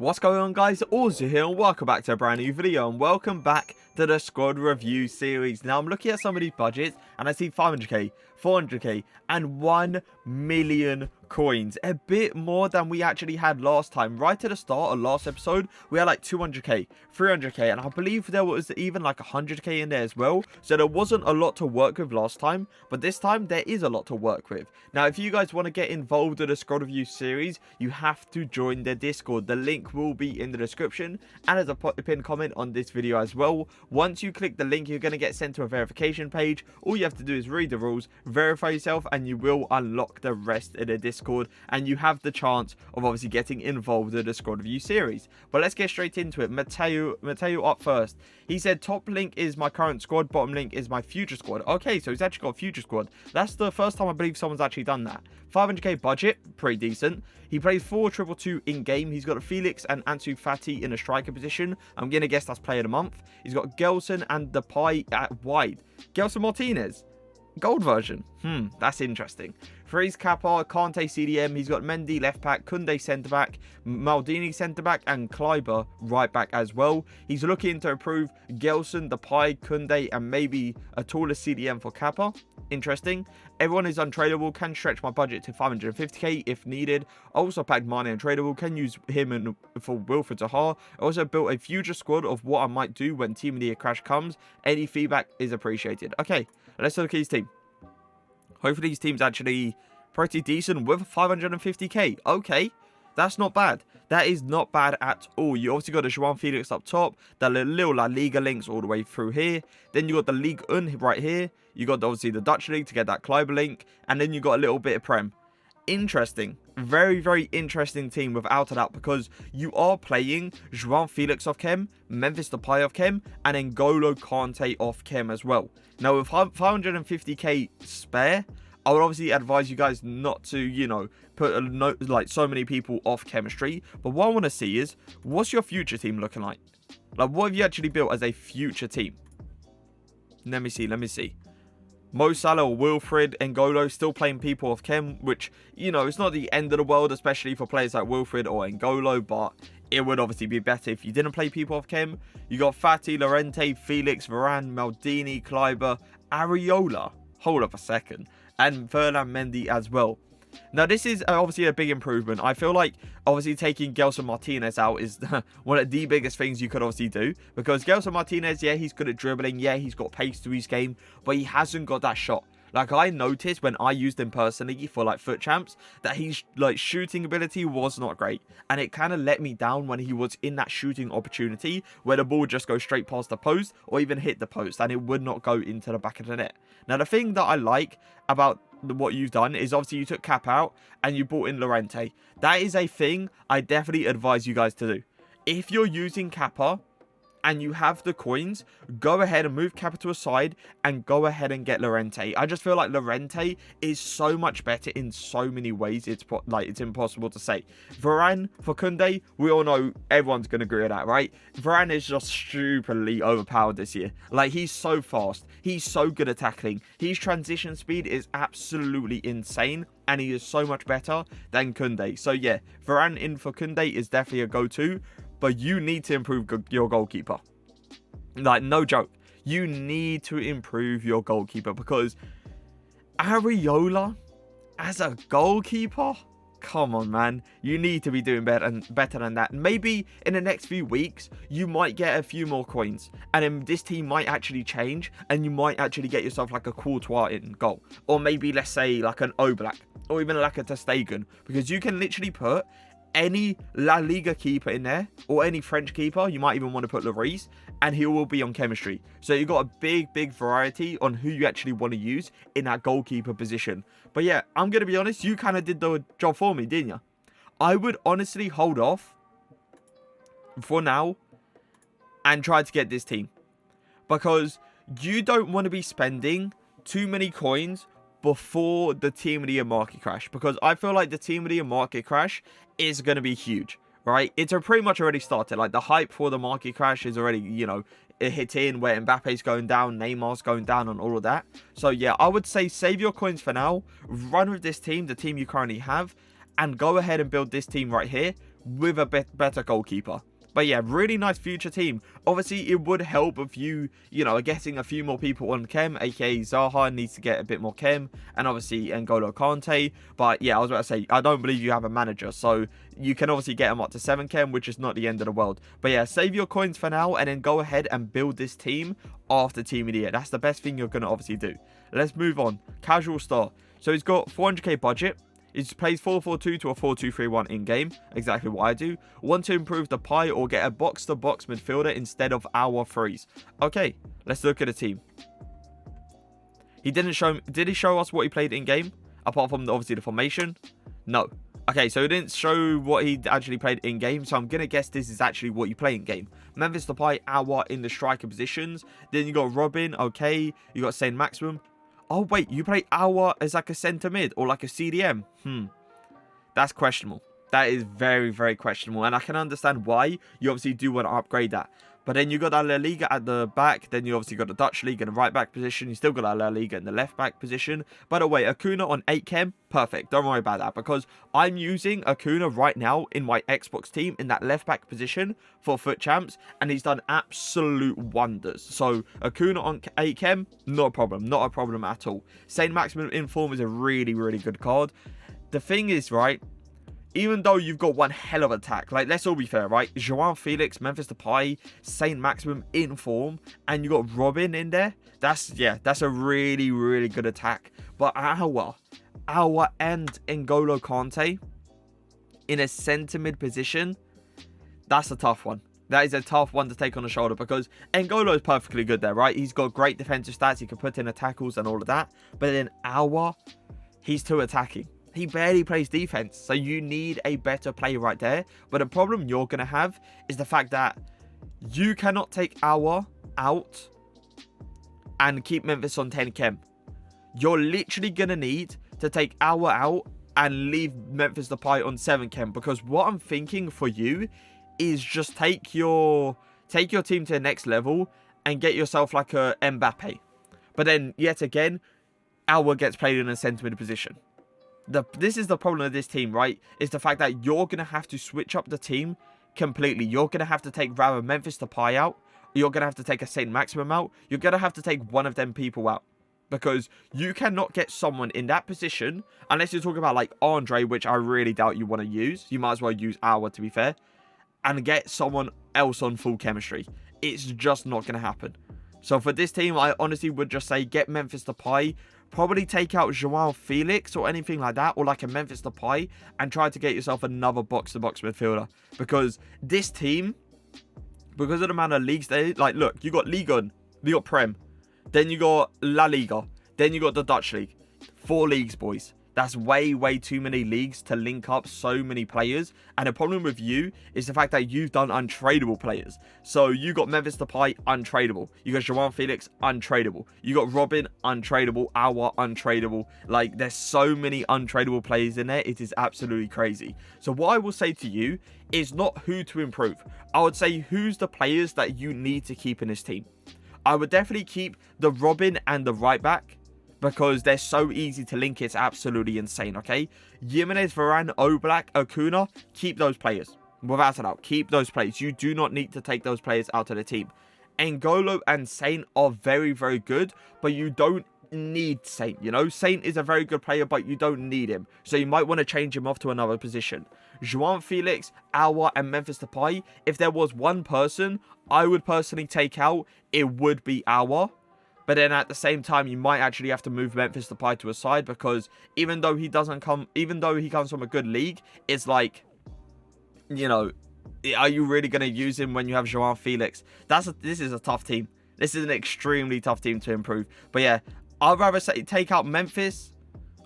What's going on, guys? Auzio here and welcome back to a brand new video, and welcome back to the squad review series. Now I'm looking at some of these budgets and I see 500k, 400k and 1 million coins, a bit more than we actually had last time. Right at the start of last episode we had like 200k, 300k, and I believe there was even like 100k in there as well. So there wasn't a lot to work with last time, but this time there is a lot to work with. Now if you guys want to get involved in the squad review series, you have to join the Discord. The link will be in the description and as a pinned comment on this video as well. Once you click the link, you're going to get sent to a verification page. All you have to do is read the rules, verify yourself, and you will unlock the rest of the Discord, and you have the chance of obviously getting involved in the squad review series. But let's get straight into it. Matteo up first. He said top link is my current squad, bottom link is my future squad. Okay, so he's actually got a future squad. That's the first time I believe someone's actually done that. 500k budget, pretty decent. He plays 4-2-2 in game. He's got Felix and Ansu Fati in a striker position. I'm gonna guess that's player of the month. He's got Gelson and Depay at wide. Gelson Martinez, gold version. That's interesting. Freeze Kappa, Kante CDM. He's got Mendy left back, Kunde centre back, Maldini centre back, and Kleiber right back as well. He's looking to improve Gelson, Depay, Kunde, and maybe a taller CDM for Kappa. Interesting. Everyone is untradeable. Can stretch my budget to 550k if needed. Also packed Mane untradeable. Can use him for Wilfred Zaha. I also built a future squad of what I might do when Team of the Year crash comes. Any feedback is appreciated. Okay, let's look at his team. Hopefully his team's actually pretty decent with 550k. Okay, that's not bad. That is not bad at all. You obviously got the João Felix up top, the little La Liga links all the way through here. Then you got the Ligue 1 right here. You got obviously the Dutch league to get that Kleiber link, and then you got a little bit of Prem. Interesting, very, very interesting team without a doubt, because you are playing João Felix off chem, Memphis Depay off chem, and N'Golo Kante off chem as well. Now with 550k spare, I would obviously advise you guys not to, you know, put like so many people off chemistry. But what I want to see is, what's your future team looking like? Like, what have you actually built as a future team? Let me see. Mo Salah or Wilfred N'Golo still playing people off chem, which, you know, it's not the end of the world, especially for players like Wilfred or N'Golo, but it would obviously be better if you didn't play people off chem. You got Fati, Llorente, Felix, Varane, Maldini, Kleiber, Areola. Hold up a second. And Ferland Mendy as well. Now, this is obviously a big improvement. I feel like, obviously, taking Gelson Martinez out is one of the biggest things you could obviously do. Because Gelson Martinez, yeah, he's good at dribbling. Yeah, he's got pace to his game. But he hasn't got that shot. Like, I noticed when I used him personally for, like, foot champs, that his, like, shooting ability was not great. And it kind of let me down when he was in that shooting opportunity where the ball would just go straight past the post or even hit the post and it would not go into the back of the net. Now, the thing that I like about what you've done is obviously you took Cap out and you brought in Llorente. That is a thing I definitely advise you guys to do. If you're using Kappa and you have the coins, go ahead and move Kappa to a side and go ahead and get Llorente. I just feel like Llorente is so much better in so many ways. It's impossible to say. Varane for Kunde, we all know, everyone's going to agree with that, right? Varane is just stupidly overpowered this year. Like, he's so fast. He's so good at tackling. His transition speed is absolutely insane. And he is so much better than Kunde. So yeah, Varane in for Kunde is definitely a go-to. But you need to improve your goalkeeper. Like, no joke. You need to improve your goalkeeper, because Areola as a goalkeeper? Come on, man. You need to be doing better than that. Maybe in the next few weeks, you might get a few more coins. And then this team might actually change. And you might actually get yourself like a Courtois in goal. Or maybe, let's say, like an Oblak. Or even like a Ter Stegen. Because you can literally put any La Liga keeper in there, or any French keeper. You might even want to put Lloris, and he will be on chemistry. So you've got a big variety on who you actually want to use in that goalkeeper position. But yeah, I'm going to be honest, you kind of did the job for me, didn't you? I would honestly hold off for now and try to get this team, because you don't want to be spending too many coins before the Team of the Year market crash, because I feel like the Team of the Year market crash is going to be huge, right? It's pretty much already started. Like, the hype for the market crash is already, you know, it hit in where Mbappe's going down, Neymar's going down, and all of that. So yeah, I would say save your coins for now, run with this team, the team you currently have, and go ahead and build this team right here with a better goalkeeper. But yeah, really nice future team. Obviously, it would help if you know, getting a few more people on chem, aka Zaha needs to get a bit more chem, and obviously N'Golo Kante. But yeah, I was about to say, I don't believe you have a manager, so you can obviously get them up to 7 chem, which is not the end of the world. But yeah, save your coins for now, and then go ahead and build this team after Team of the Year. That's the best thing you're going to obviously do. Let's move on. Casual star. So he's got 400k budget. He plays 4-4-2 to a 4-2-3-1 in-game. Exactly what I do. Want to improve the pie or get a box-to-box midfielder instead of our threes. Okay, let's look at the team. He didn't show... Did he show us what he played in-game? Apart from, obviously, the formation? No. Okay, so he didn't show what he actually played in-game. So I'm going to guess this is actually what you play in-game. Memphis Depay, Aouar in the striker positions. Then you got Robin. Okay. You got Saint Maximum. Oh, wait, you play Aouar as like a centre mid or like a CDM? That's questionable. That is very, very questionable. And I can understand why you obviously do want to upgrade that. But then you got that La Liga at the back. Then you obviously got the Dutch League in the right back position. You still got that La Liga in the left back position. By the way, Acuna on 8 chem, perfect. Don't worry about that because I'm using Acuna right now in my Xbox team in that left back position for Foot Champs. And he's done absolute wonders. So Acuna on 8 chem, not a problem. Not a problem at all. Saint Maximum in form is a really, really good card. The thing is, right, even though you've got one hell of attack, like, let's all be fair, right? João Felix, Memphis Depay, Saint Maximum in form, and you got Robin in there. That's a really, really good attack. But Aouar and N'Golo Kante in a centre mid position, that's a tough one. That is a tough one to take on the shoulder because N'Golo is perfectly good there, right? He's got great defensive stats. He can put in the tackles and all of that. But then Aouar, he's too attacking. He barely plays defense, so you need a better player right there. But the problem you're going to have is the fact that you cannot take Aouar out and keep Memphis on 10 chem. You're literally going to need to take Aouar out and leave Memphis Depay on 7 chem. Because what I'm thinking for you is just take your team to the next level and get yourself like a Mbappe. But then, yet again, Aouar gets played in a centre mid position. This is the problem of this team, right? Is the fact that you're going to have to switch up the team completely. You're going to have to take rather Memphis Depay out. You're going to have to take a Saint Maximum out. You're going to have to take one of them people out. Because you cannot get someone in that position, unless you're talking about like Andre, which I really doubt you want to use. You might as well use Aouar, to be fair. And get someone else on full chemistry. It's just not going to happen. So for this team, I honestly would just say get Memphis Depay. Probably take out João Felix or anything like that, or like a Memphis Depay, and try to get yourself another box-to-box midfielder. Because this team, because of the amount of leagues they, like, look, you got Ligue 1, you got Prem, then you got La Liga, then you got the Dutch League. 4 leagues, boys. That's way, way too many leagues to link up so many players. And the problem with you is the fact that you've done untradeable players. So you got Memphis Depay, untradeable. You got João Felix, untradeable. You got Robin, untradeable. Aouar, untradeable. Like, there's so many untradeable players in there. It is absolutely crazy. So what I will say to you is not who to improve. I would say who's the players that you need to keep in this team. I would definitely keep the Robin and the right back, because they're so easy to link. It's absolutely insane, okay? Jimenez, Varane, Oblak, Acuna, keep those players. Without a doubt, keep those players. You do not need to take those players out of the team. N'Golo and Saint are very, very good, but you don't need Saint, you know? Saint is a very good player, but you don't need him. So you might want to change him off to another position. João Felix, Aouar, and Memphis Depay, if there was one person I would personally take out, it would be Aouar. But then at the same time, you might actually have to move Memphis Depay to a side, because even though he comes from a good league, it's like, you know, are you really going to use him when you have João Felix? This is a tough team. This is an extremely tough team to improve. But yeah, I'd rather say take out Memphis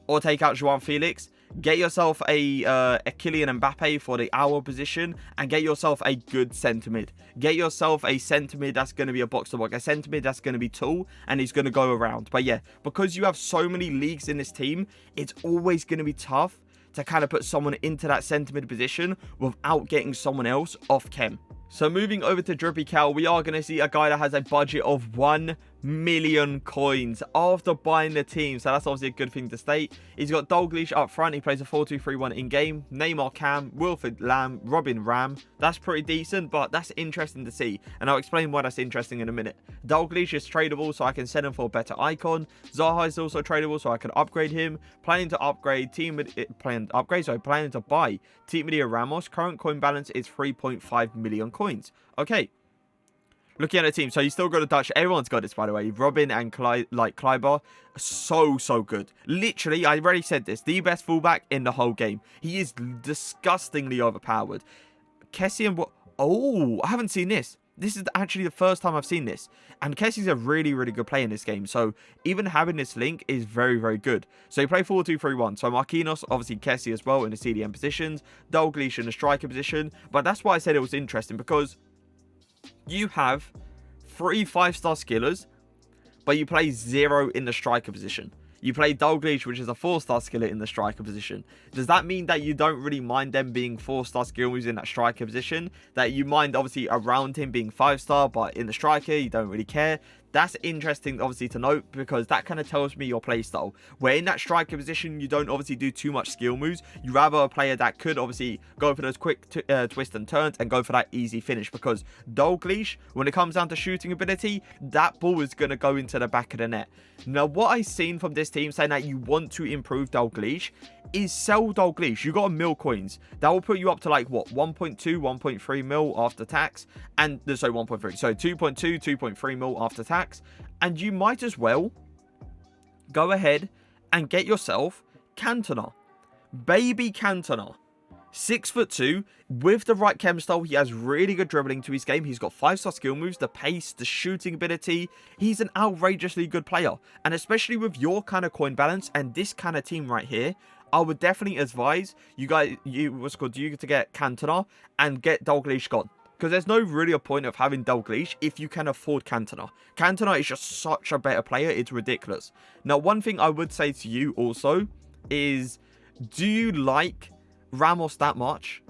or take out João Felix. Get yourself a Kylian Mbappe for the Aouar position, and get yourself a good centre mid. Get yourself a centre mid that's going to be a box-to-box. A centre mid that's going to be tall, and he's going to go around. But yeah, because you have so many leagues in this team, it's always going to be tough to kind of put someone into that centre mid position without getting someone else off chem. So moving over to Drippy Cal, we are going to see a guy that has a budget of 1 million coins after buying the team. So that's obviously a good thing to state. He's got Dalglish up front. He plays a 4-2-3-1 in-game. Neymar Cam, Wilfred Lamb, Robin Ram. That's pretty decent, but that's interesting to see. And I'll explain why that's interesting in a minute. Dalglish is tradable, so I can send him for a better icon. Zaha is also tradable, so I can upgrade him. Planning to upgrade planning to buy Team Media Ramos. Current coin balance is 3.5 million coins. Okay. Looking at the team, so you still got a Dutch. Everyone's got this, by the way. Robin and Kleiber, so good. Literally, I already said this, the best fullback in the whole game. He is disgustingly overpowered. Kessie and what? Oh, I haven't seen this. This is actually the first time I've seen this. And Kessie's a really good player in this game. So even having this link is very good. So you play 4-2-3-1. So Marquinhos, obviously Kessie as well in the CDM positions. Dalglish in the striker position. But that's why I said it was interesting, because you have 3 5-star skillers, but you play 0 in the striker position. You play Dalglish, which is a 4-star skiller in the striker position. Does that mean that you don't really mind them being 4-star skill moves in that striker position? That you mind, obviously, around him being 5-star, but in the striker, you don't really care? That's interesting, obviously, to note, because that kind of tells me your playstyle. Where in that striker position, you don't obviously do too much skill moves. You rather a player that could obviously go for those quick twists and turns and go for that easy finish. Because Dalglish, when it comes down to shooting ability, that ball is going to go into the back of the net. Now, what I've seen from this team saying that you want to improve Dalglish is sell Dalglish. You got a mil coins. That will put you up to like what, 1.2, 1.3 mil after tax. And sorry, 1.3. So 2.2, 2.3 mil after tax. And you might as well go ahead and get yourself Cantona. Baby Cantona. 6'2", with the right chem style. He has really good dribbling to his game. He's got 5-star skill moves, the pace, the shooting ability. He's an outrageously good player. And especially with your kind of coin balance and this kind of team right here, I would definitely advise you guys, you to get Cantona and get Dalglish gone. Because there's no really a point of having Dalglish if you can afford Cantona. Cantona is just such a better player. It's ridiculous. Now, one thing I would say to you also is, do you like Ramos that much?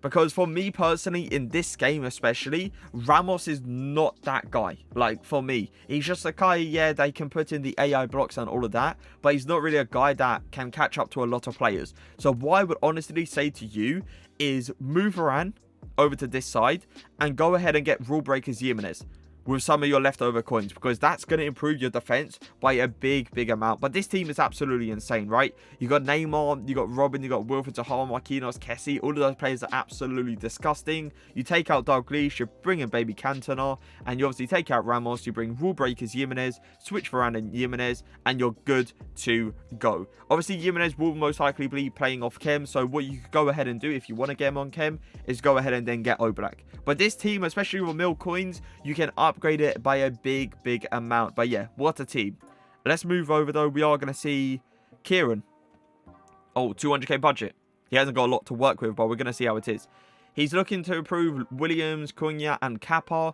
Because for me personally, in this game especially, Ramos is not that guy. Like, for me, he's just a guy, yeah, they can put in the AI blocks and all of that, but he's not really a guy that can catch up to a lot of players. So what I would honestly say to you is move Varane over to this side and go ahead and get Rule Breakers Jimenez with some of your leftover coins, because that's going to improve your defense by a big amount. But this team is absolutely insane, right? You got Neymar, you got Robin, you got Wilfred Zaha, Marquinhos, Kessie. All of those players are absolutely disgusting. You take out Dalglish, you bring in baby Cantona, and you obviously take out Ramos, you bring Rule Breakers Jimenez, switch Varane and Jimenez, and you're good to go. Obviously, Jimenez will most likely be playing off chem, so what you could go ahead and do if you want to get him on chem is go ahead and then get Oblak. But this team, especially with mil coins, you can upgrade it by a big amount. But yeah, what a team. Let's move over though. We are going to see Kieran. Oh, 200k budget. He hasn't got a lot to work with, but we're going to see how it is. He's looking to improve Williams, Cunha, and Kappa.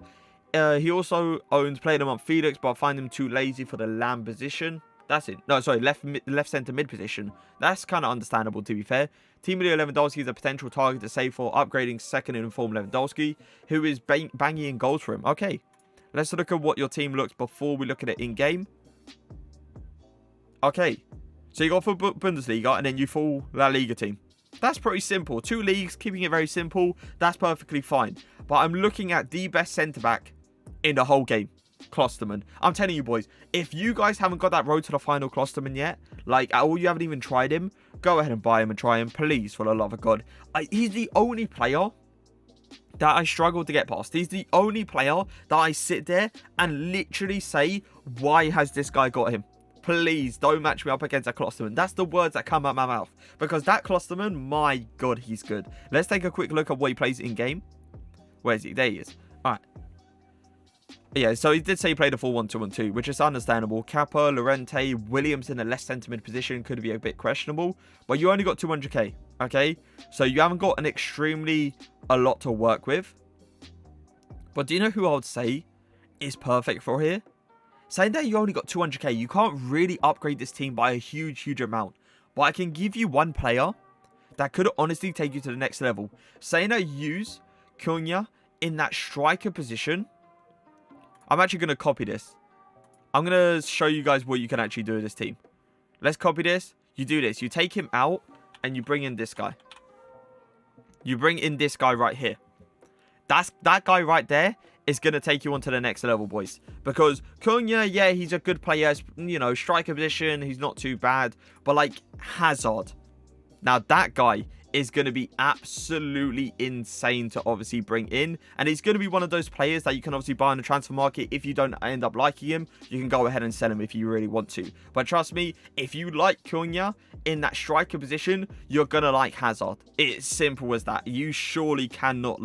He also owns Player of the Month Felix, but I find him too lazy for the Lamb position. That's it. No, sorry, left centre mid position. That's kind of understandable, to be fair. Team Leo Lewandowski is a potential target to save for upgrading second in form Lewandowski, who is banging in goals for him. Okay, let's look at what your team looks before we look at it in game. Okay, so you got full Bundesliga and then you full La Liga team. That's pretty simple. 2 leagues, keeping it very simple. That's perfectly fine. But I'm looking at the best centre back in the whole game. Klosterman. I'm telling you boys, if you guys haven't got that road to the final Klosterman yet, like, or you haven't even tried him, go ahead and buy him and try him, please, for the love of God. He's the only player that I struggle to get past. He's the only player that I sit there and literally say, why has this guy got him? Please don't match me up against a Klosterman. That's the words that come out my mouth. Because that Klosterman, my God, he's good. Let's take a quick look at what he plays in game. Where is he? There he is. All right. Yeah, so he did say he played a full 1-2-1-2, which is understandable. Kappa, Llorente, Williams in a less centre mid position could be a bit questionable. But you only got 200k, okay? So you haven't got a lot to work with. But do you know who I would say is perfect for here? Saying that you only got 200k, you can't really upgrade this team by a huge amount. But I can give you one player that could honestly take you to the next level. Saying that you use Cunha in that striker position. I'm actually going to copy this. I'm going to show you guys what you can actually do with this team. Let's copy this. You do this. You take him out and you bring in this guy. You bring in this guy right here. That guy right there is going to take you on to the next level, boys. Because Cunha, yeah, he's a good player. You know, striker position, he's not too bad. But, like, Hazard. Now, that guy is going to be absolutely insane to obviously bring in. And he's going to be one of those players that you can obviously buy on the transfer market. If you don't end up liking him, you can go ahead and sell him if you really want to. But trust me, if you like Cunha in that striker position, you're going to like Hazard. It's simple as that. You surely cannot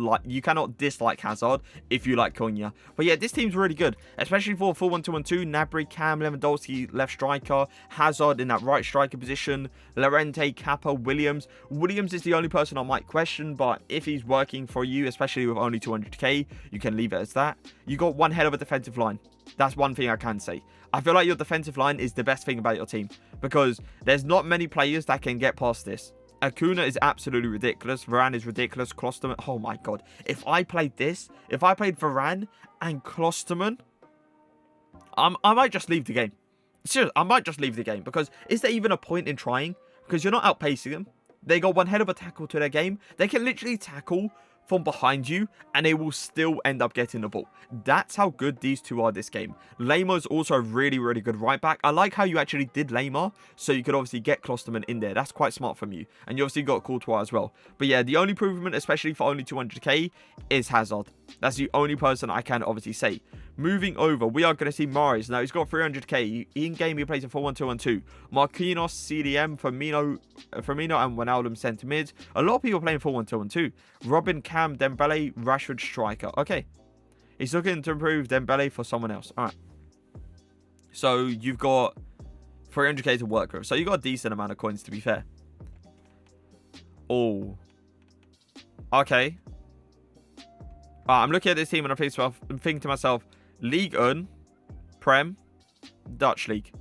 dislike Hazard if you like Cunha. But yeah, this team's really good, especially for a 4-1-2-1-2. Gnabry, Cam, Lewandowski, left striker, Hazard in that right striker position, Llorente, Kappa, Williams. Williams is the only person I might question, but if he's working for you, especially with only 200k, you can leave it as that. You got one hell of a defensive line. That's one thing I can say. I feel like your defensive line is the best thing about your team, because there's not many players that can get past this. Acuna is absolutely ridiculous. Varane is ridiculous. Klosterman, oh my god. If I played Varane and Klosterman, I might just leave the game. Seriously, I might just leave the game, because is there even a point in trying? Because you're not outpacing them. They got one hell of a tackle to their game. They can literally tackle from behind you and they will still end up getting the ball. That's how good these two are this game. Laymer's also a really, really good right back. I like how you actually did Laymer, so you could obviously get Klosterman in there. That's quite smart from you. And you obviously got Courtois as well. But yeah, the only improvement, especially for only 200k, is Hazard. That's the only person I can obviously say. Moving over, we are going to see Mohr. Now, he's got 300k. In-game, he plays a 4-1-2-1-2. Marquinhos, CDM, Firmino and Wijnaldum centre mid. A lot of people playing 4-1-2-1-2. Robin, Cam, Dembele, Rashford, striker. Okay. He's looking to improve Dembele for someone else. All right. So, you've got 300k to work with. So, you've got a decent amount of coins, to be fair. Oh. Okay. I'm looking at this team and I'm thinking to myself, League 1, Prem, Dutch League.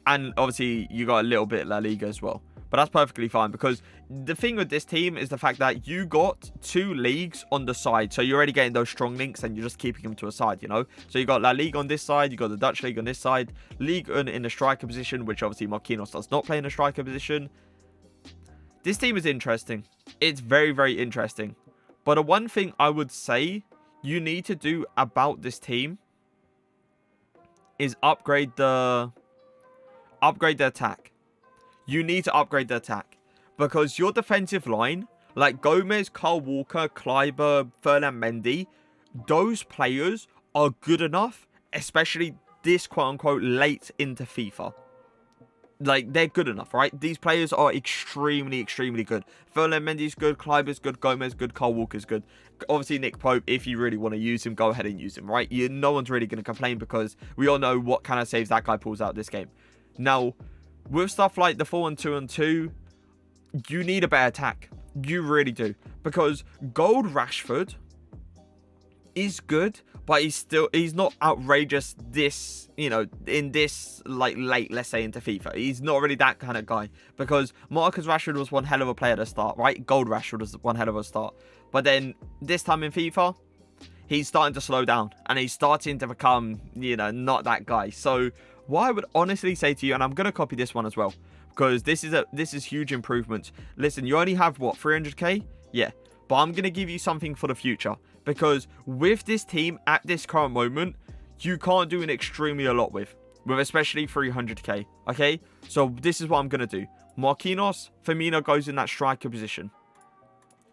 And obviously, you got a little bit La Liga as well. But that's perfectly fine, because the thing with this team is the fact that you got 2 leagues on the side. So you're already getting those strong links and you're just keeping them to a side, you know. So you got La Liga on this side, you got the Dutch League on this side, League 1 in the striker position, which obviously Marquinhos does not play in the striker position. This team is interesting. It's very, very interesting. But the one thing I would say you need to do about this team is upgrade the attack. You need to upgrade the attack, because your defensive line, like Gomez, Kyle Walker, Kleiber, Ferland Mendy, those players are good enough, especially this quote-unquote late into FIFA. Like, they're good enough, right? These players are extremely, extremely good. Ferland Mendy's good, Kleiber's good, Gomez good, Kyle Walker's good. Obviously, Nick Pope, if you really want to use him, go ahead and use him, right? No one's really going to complain, because we all know what kind of saves that guy pulls out this game. Now, with stuff like the 4-1-2-1-2, you need a better attack. You really do. Because Gold Rashford is good, but he's not outrageous this, you know, in this, like, late, let's say, into FIFA. He's not really that kind of guy, because Marcus Rashford was one hell of a player to start, right? Gold Rashford was one hell of a start. But then this time in FIFA, he's starting to slow down and he's starting to become, you know, not that guy. So what I would honestly say to you, and I'm going to copy this one as well, because this is huge improvements. Listen, you only have what, 300k? Yeah. But I'm going to give you something for the future, because with this team at this current moment, you can't do an extremely a lot with especially 300k. Okay, so this is what I'm going to do. Marquinhos, Firmino goes in that striker position.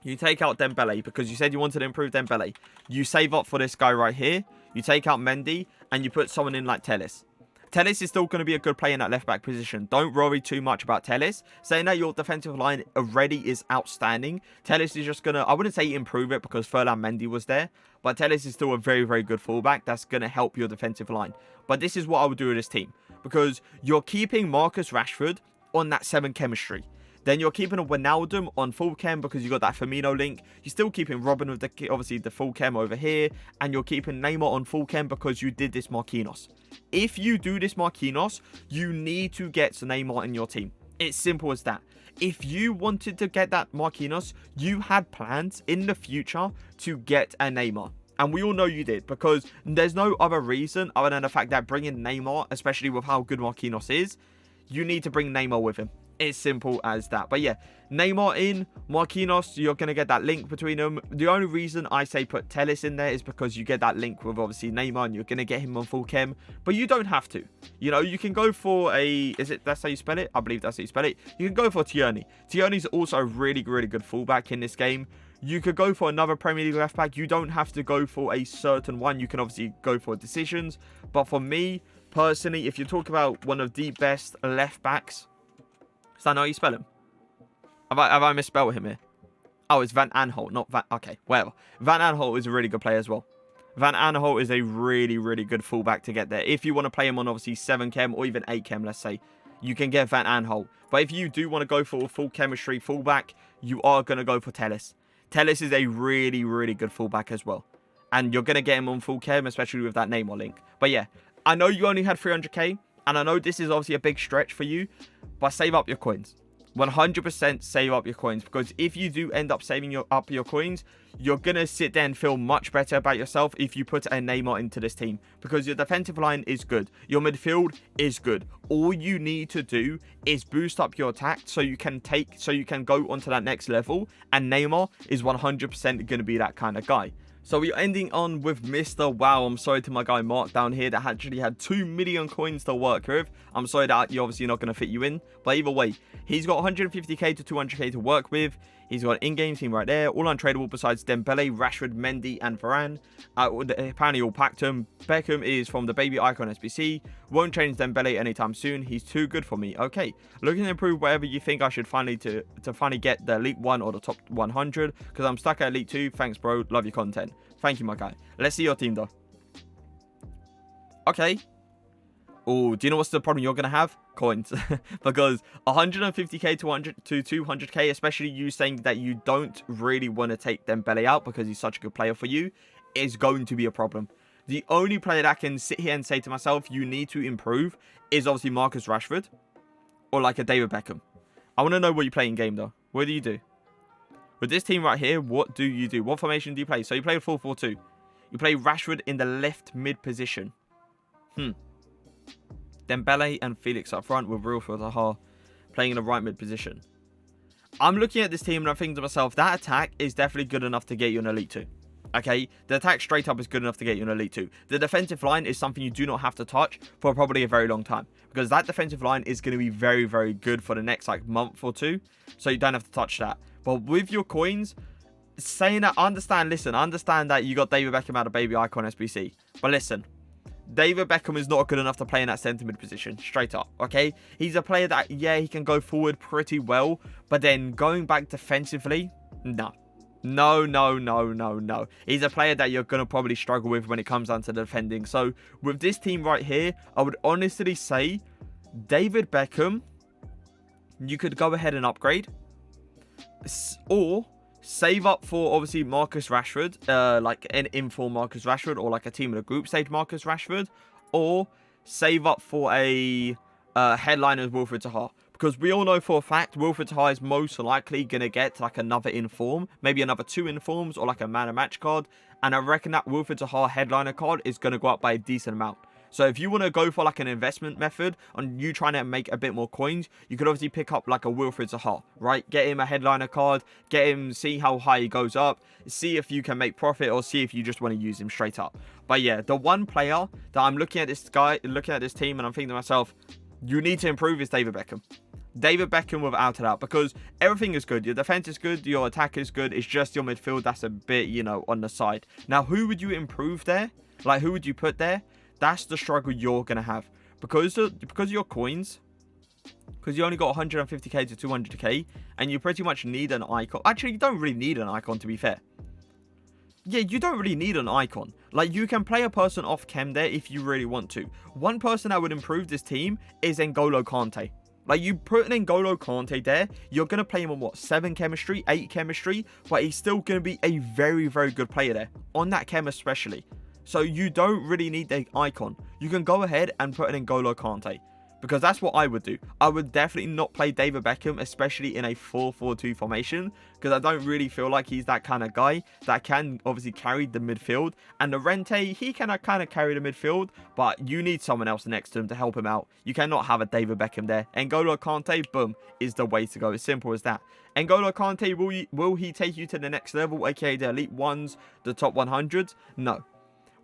You take out Dembele, because you said you wanted to improve Dembele. You save up for this guy right here. You take out Mendy and you put someone in like Telles. Telles is still going to be a good player in that left back position. Don't worry too much about Telles. Saying that your defensive line already is outstanding, Telles is just going to, I wouldn't say improve it, because Ferland Mendy was there, but Telles is still a very, very good fullback that's going to help your defensive line. But this is what I would do with this team, because you're keeping Marcus Rashford on that 7 chemistry. Then you're keeping a Wijnaldum on full chem, because you got that Firmino link. You're still keeping Robin with obviously the full chem over here. And you're keeping Neymar on full chem, because you did this Marquinhos. If you do this Marquinhos, you need to get Neymar in your team. It's simple as that. If you wanted to get that Marquinhos, you had plans in the future to get a Neymar. And we all know you did, because there's no other reason other than the fact that bringing Neymar, especially with how good Marquinhos is, you need to bring Neymar with him. It's simple as that. But yeah, Neymar in, Marquinhos, you're going to get that link between them. The only reason I say put Telles in there is because you get that link with obviously Neymar and you're going to get him on full chem. But you don't have to. You know, you can go for a... That's how you spell it? I believe that's how you spell it. You can go for Tierney. Tierney's also a really, really good fullback in this game. You could go for another Premier League left back. You don't have to go for a certain one. You can obviously go for decisions. But for me, personally, if you talk about one of the best left backs... Is that how you spell him? Have I misspelled him here? Oh, it's Van Aanholt, not Van... Okay, whatever. Van Aanholt is a really good player as well. Van Aanholt is a really, really good fullback to get there. If you want to play him on, obviously, 7 chem or even 8 chem, let's say, you can get Van Aanholt. But if you do want to go for a full chemistry fullback, you are going to go for Telles. Telles is a really, really good fullback as well. And you're going to get him on full chem, especially with that Neymar link. But yeah, I know you only had 300k. And I know this is obviously a big stretch for you, but save up your coins. 100% save up your coins, because if you do end up saving up your coins, you're going to sit there and feel much better about yourself if you put a Neymar into this team, because your defensive line is good. Your midfield is good. All you need to do is boost up your attack so you can go onto that next level, and Neymar is 100% going to be that kind of guy. So we're ending on with Mr. Wow. I'm sorry to my guy Mark down here that actually had 2 million coins to work with. I'm sorry that you're obviously not going to fit you in. But either way, he's got 150k to 200k to work with. He's got an in-game team right there. All untradeable besides Dembele, Rashford, Mendy, and Varane. Apparently all packed him. Beckham is from the baby icon SBC. Won't change Dembele anytime soon. He's too good for me. Okay. Looking to improve whatever you think I should finally to finally get the Elite 1 or the top 100. Because I'm stuck at Elite 2. Thanks, bro. Love your content. Thank you, my guy. Let's see your team, though. Okay. Oh, do you know what's the problem you're going to have? Coins. Because 150k to 200k, especially you saying that you don't really want to take Dembele out because he's such a good player for you, is going to be a problem. The only player that I can sit here and say to myself, you need to improve, is obviously Marcus Rashford or like a David Beckham. I want to know what you play in game, though. What do you do? With this team right here, what do you do? What formation do you play? So you play a 4-4-2. You play Rashford in the left mid position. Dembele and Felix up front with Wilfried Zaha playing in the right mid position. I'm looking at this team and I'm thinking to myself, that attack is definitely good enough to get you an Elite 2. Okay, the attack straight up is good enough to get you an Elite 2. The defensive line is something you do not have to touch for probably a very long time, because that defensive line is going to be very, very good for the next like month or two. So you don't have to touch that. But with your coins, saying that, I understand that you got David Beckham out of baby icon SBC. But listen, David Beckham is not good enough to play in that centre mid position, straight up, okay? He's a player that, yeah, he can go forward pretty well, but then going back defensively, no. No. He's a player that you're going to probably struggle with when it comes down to defending. So with this team right here, I would honestly say David Beckham, you could go ahead and upgrade. Or save up for, obviously, Marcus Rashford, like an inform Marcus Rashford, or like a team in a group stage Marcus Rashford, or save up for a headliner Wilfried Zaha. Because we all know for a fact Wilfried Zaha is most likely going to get like another inform, maybe another 2 informs, or like a man of match card. And I reckon that Wilfried Zaha headliner card is going to go up by a decent amount. So if you want to go for like an investment method on you trying to make a bit more coins, you could obviously pick up like a Wilfried Zaha, right? Get him a headliner card, get him, see how high he goes up, see if you can make profit, or see if you just want to use him straight up. But yeah, the one player that I'm looking at this team, and I'm thinking to myself, you need to improve is David Beckham. David Beckham without it out, because everything is good. Your defense is good, your attack is good. It's just your midfield that's a bit, you know, on the side. Now, who would you improve there? Like, who would you put there? That's the struggle you're going to have. Because of your coins, because you only got 150k to 200k, and you pretty much need an icon. Actually, you don't really need an icon, to be fair. Yeah, you don't really need an icon. Like, you can play a person off chem there if you really want to. One person that would improve this team is N'Golo Kante. Like, you put an N'Golo Kante there, you're going to play him on, what, 7 chemistry, 8 chemistry, but he's still going to be a very, very good player there, on that chem especially. So you don't really need the icon. You can go ahead and put an N'Golo Kante, because that's what I would do. I would definitely not play David Beckham, especially in a 4-4-2 formation, because I don't really feel like he's that kind of guy that can obviously carry the midfield. And Llorente, he can kind of carry the midfield, but you need someone else next to him to help him out. You cannot have a David Beckham there. N'Golo Kante, boom, is the way to go. As simple as that. N'Golo Kante, will he take you to the next level, aka the elite ones, the top 100s? No.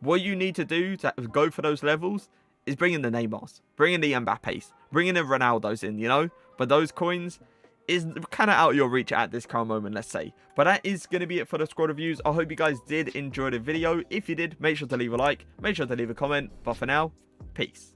What you need to do to go for those levels is bring in the Neymars, bring in the Mbappes, bring in the Ronaldos in, you know? But those coins is kind of out of your reach at this current moment, let's say. But that is going to be it for the squad reviews. I hope you guys did enjoy the video. If you did, make sure to leave a like, make sure to leave a comment. But for now, peace.